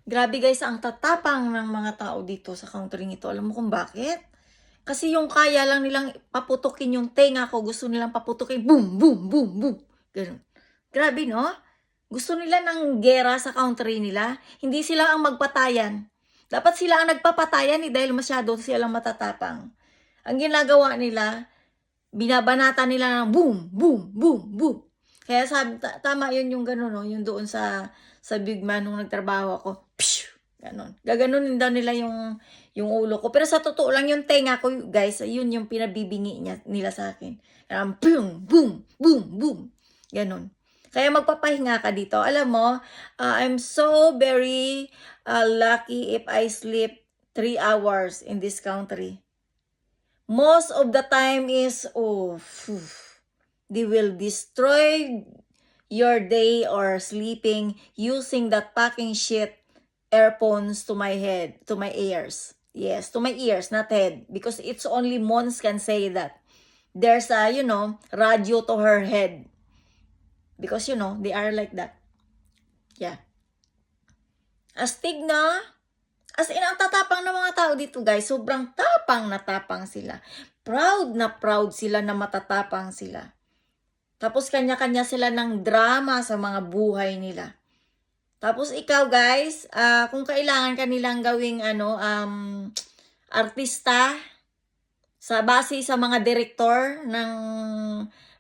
Grabe guys, ang tatapang ng mga tao dito sa countering ito. Alam mo kung bakit? Kasi yung kaya lang nilang paputukin yung tenga ko, gusto nilang paputukin, boom, boom, boom, boom. Ganun. Grabe, no? Gusto nila ng gera sa country nila. Hindi sila ang magpatayan. Dapat sila ang nagpapatayan dahil masyado silang matatapang. Ang ginagawa nila, binabanata nila ng boom, boom, boom, boom. Kaya sabi, tama yun yung gano'n, no? Yung doon sa Big Man nung nagtrabaho ako. Pshh! Ganon. Gaganunin daw nila yung ulo ko. Pero sa totoo lang yung tenga ko, guys, yun yung pinabibingi nila sa akin. Boom, boom, boom, boom. Ganon. Kaya magpapahinga ka dito. Alam mo, I'm so very lucky if I sleep 3 hours in this country. Most of the time is, they will destroy your day or sleeping using that packing shit earphones to my head, to my ears. Yes, to my ears, not head. Because it's only Mons can say that. There's a, radio to her head. Because, they are like that. Yeah. Astig na. As in, ang tatapang ng mga tao dito, guys. Sobrang tapang na tapang sila. Proud na proud sila na matatapang sila. Tapos kanya-kanya sila ng drama sa mga buhay nila. Tapos ikaw, guys, kung kailangan kanilang gawing artista sa base sa mga direktor ng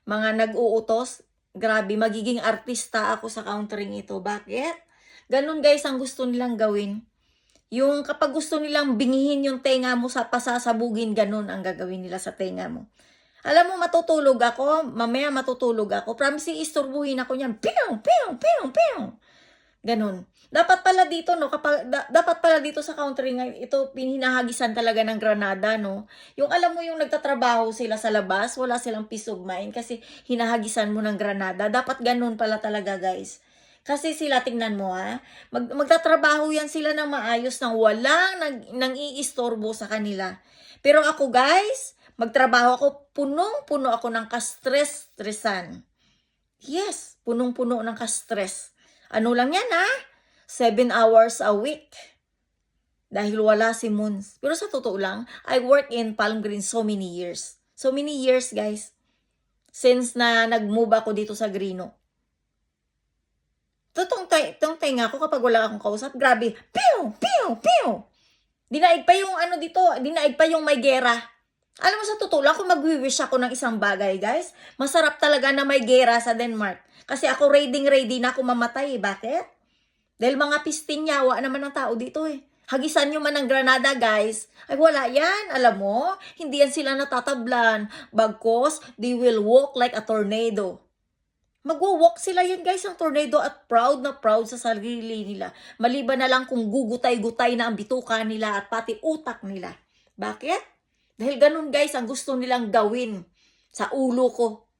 mga nag-uutos, grabe, magiging artista ako sa countering ito. Bakit? Ganun, guys, ang gusto nilang gawin. Yung kapag gusto nilang bingihin yung tenga mo sa pasasabugin, ganun ang gagawin nila sa tenga mo. Alam mo, matutulog ako, mamaya matutulog ako. Promise, isturbuhin ako niyan. Piyong, piyong, piyong, piyong. Ganun. Dapat pala dito, no, dapat pala dito sa country ngayon, ito pininahagisan talaga ng granada, no. Yung alam mo yung nagtatrabaho sila sa labas, wala silang peace of mind kasi hinahagisan mo ng granada. Dapat ganun pala talaga, guys. Kasi sila, tingnan mo ha, magtatrabaho yan sila ng maayos nang walang nang iistorbo sa kanila. Pero ako, guys, magtrabaho ako, punong-puno ako ng ka-stress-stressan. Yes, punong-puno ng ka-stress. Ano lang yan ha? 7 hours a week. Dahil wala si Moons. Pero sa totoo lang, I work in Palm Green so many years. So many years, guys. Since na nag-move ako dito sa Grino. Itong tenga ko kapag wala akong kausap, grabe, piu, piu, piu. Dinaig pa yung dito, dinaig pa yung may gera. Alam mo, sa totoo lang, kung mag-wish ako ng isang bagay, guys, masarap talaga na may gera sa Denmark. Kasi ako ready na ako mamatay. Bakit? Dahil mga pistinyawa naman ng tao dito eh. Hagisan nyo man ng granada, guys. Ay, wala yan. Alam mo, hindi yan sila natatablan. Bagkos, they will walk like a tornado. Magwo-walk sila yan, guys, ang tornado at proud na proud sa sarili nila. Maliban na lang kung gugutay-gutay na ang bituka nila at pati utak nila. Bakit? Dahil ganun, guys, ang gusto nilang gawin sa ulo ko.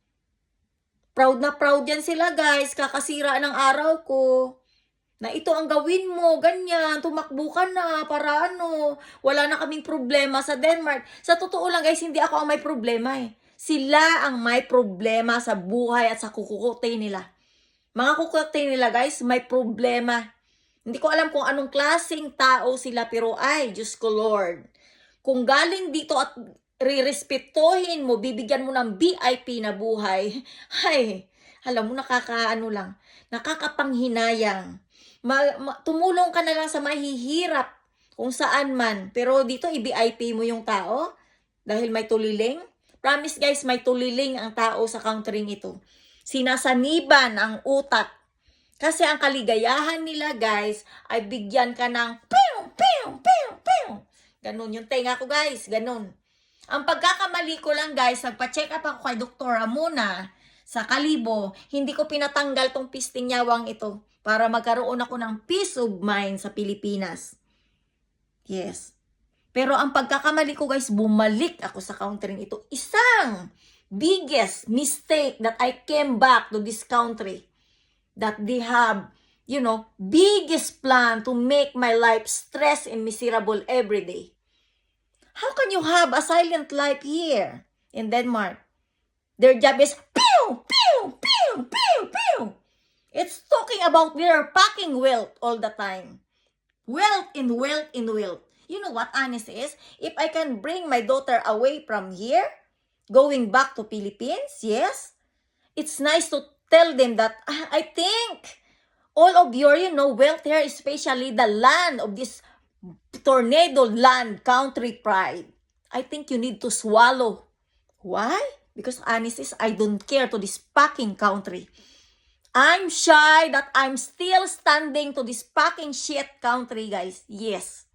Proud na proud yan sila, guys. Kakasira ng araw ko. Na ito ang gawin mo, ganyan, tumakbo ka na, para wala na kaming problema sa Denmark. Sa totoo lang, guys, hindi ako ang may problema eh. Sila ang may problema sa buhay at sa kukukote nila. Mga kukukote nila, guys, may problema. Hindi ko alam kung anong klaseng tao sila, pero ay, Diyos ko Lord. Kung galing dito at rirespetuhin mo, bibigyan mo ng VIP na buhay, ay, alam mo, nakakapanghinayang. Tumulong ka na lang sa mahihirap kung saan man. Pero dito, i-VIP mo yung tao dahil may tuliling. Promise, guys, may tuliling ang tao sa countering ito. Sinasaniban ang utak. Kasi ang kaligayahan nila, guys, ay bigyan ka ng pew, pew, pew, pew. Ganun yung tenga ko, guys. Ganun. Ang pagkakamali ko lang, guys, nagpa-check up ako kay Doktora muna sa Kalibo. Hindi ko pinatanggal tong pistingyawang ito para magkaroon ako ng peace of mind sa Pilipinas. Yes. Pero ang pagkakamali ko, guys, bumalik ako sa countering ito. Isang biggest mistake that I came back to this country. That they have, biggest plan to make my life stress and miserable every day. How can you have a silent life here in Denmark? Their job is pew, pew, pew, pew, pew. It's talking about their packing wealth all the time. Wealth and wealth and wealth. You know what honest is? If I can bring my daughter away from here, going back to Philippines, yes, it's nice to tell them that I think all of your, wealth here, especially the land of this tornado land, country pride, I think you need to swallow. Why? Because honest is, I don't care to this fucking country. I'm shy that I'm still standing to this fucking shit country, guys. Yes.